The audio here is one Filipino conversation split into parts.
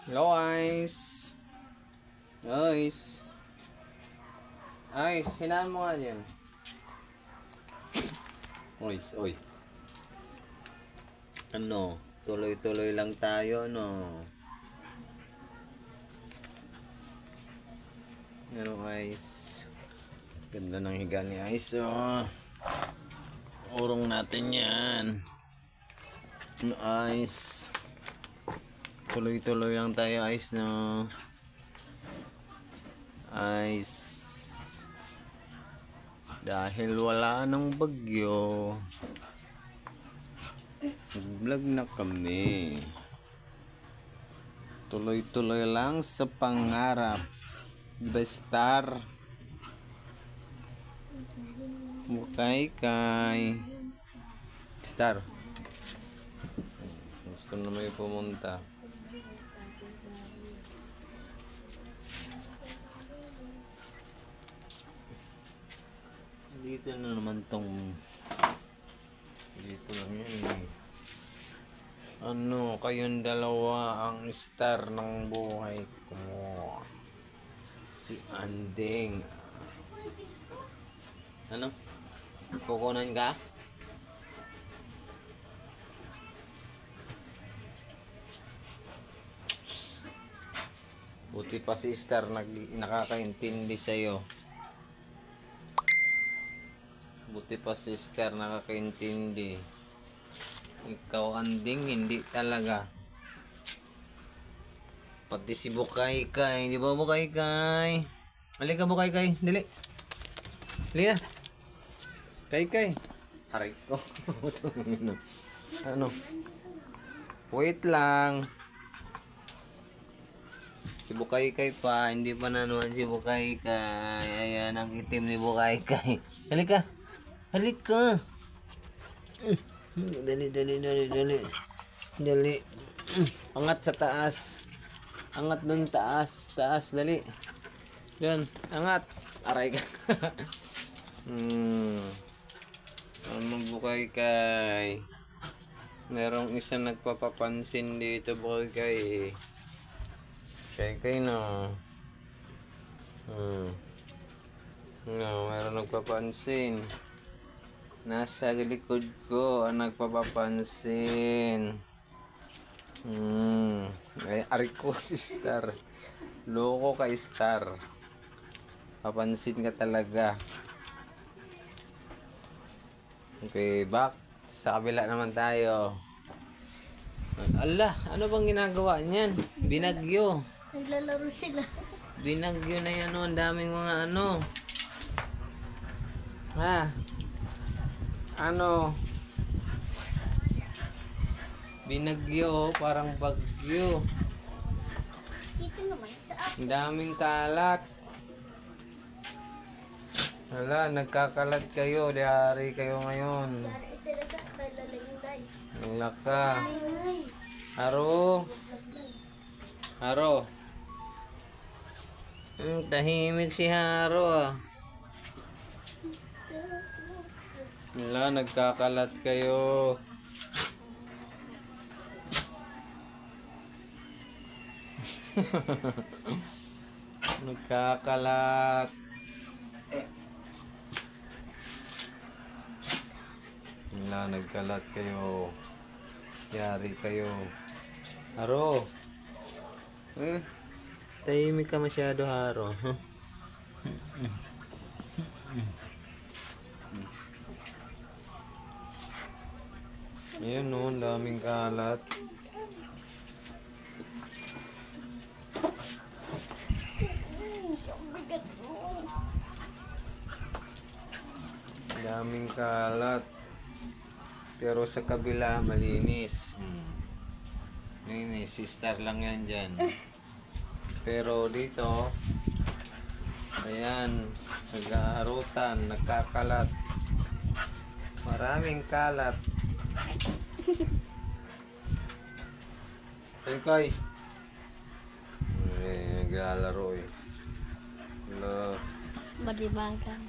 Hello, Ice. Ice. Ice, hinaan mo nga yan. Ice, oy. Ano? Tuloy-tuloy lang tayo, no? Ano, Ice? Ganda ng higa ni Ice, oh. Urong natin yan. Ano, Ice? Tuloy-tuloy lang tayo, Ice, no? Ice. Dahil wala nang bagyo, vlog na kami. Tuloy-tuloy lang sa pangarap. Diba, Star? Bukay-kay. Star. Gusto na may pumunta. Dito na naman tong dito lang yan eh. Ano, kayong dalawa ang star ng buhay ko. Si Anding. Ano? Kukunan ka? Buti pa si Star nakakaintindi sa'yo. Buti pa si Star nakakaintindi. Ikaw, Anding, hindi talaga. Pati si Bukay-kay. Di ba, Bukay-kay? Halika, Bukay-kay. Dali. Dali na. Kay-kay. Aray ko. Ano? Wait lang. Si Bukay-kay pa. Hindi pa nanuhan si Bukay-kay. Ayan ang itim ni Bukay-kay. Halika. Halika. Dali. Dali. Angat sa taas. Angat dun taas. Taas, dali. Dun, angat. Aray ka. Ano, Bukay-kay? Merong isang nagpapapansin dito, Bukay-kay. Kay-kay, no? No, meron nagpapansin. Nasa likod ko ang nagpapapansin. Ay, ari ko si Star. Loko kay Star. Papansin ka talaga. Okay, back. Sa kabila naman tayo. Ala, ano bang ginagawa niyan? Binagyo. Naglalaro sila. Binagyo na yan, oh. Ang daming mga ano. Ha? Ano? Binagyo, parang bagyo. Dito naman sa Ang daming kalat. Hala, nagkakalat kayo. Diyari kayo ngayon. Dari sila sa kalalayday. Naka. Ay. Haro. Haro. Tahimik si Haro, ah. Wala, nagkakalat kayo. Nagkakalat. Wala, nagkalat kayo. Yari kayo. Haro. Tahimik ka masyado, Haro. Ayan, no, ang daming kalat. Daming kalat. Pero sa kabila, malinis. Malinis, si Star lang yan dyan. Pero dito, ayan, nag-aarutan, nagkakalat. Maraming kalat. Kay. Naglalaro eh. Hello. Madibagan.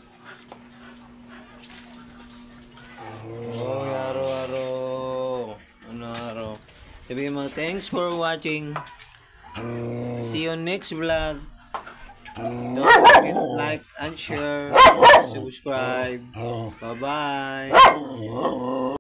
Oh, Haro. Ano, Haro? Sabihin mo, thanks for watching. See you next vlog. Don't forget to like and share, subscribe. Bye-bye.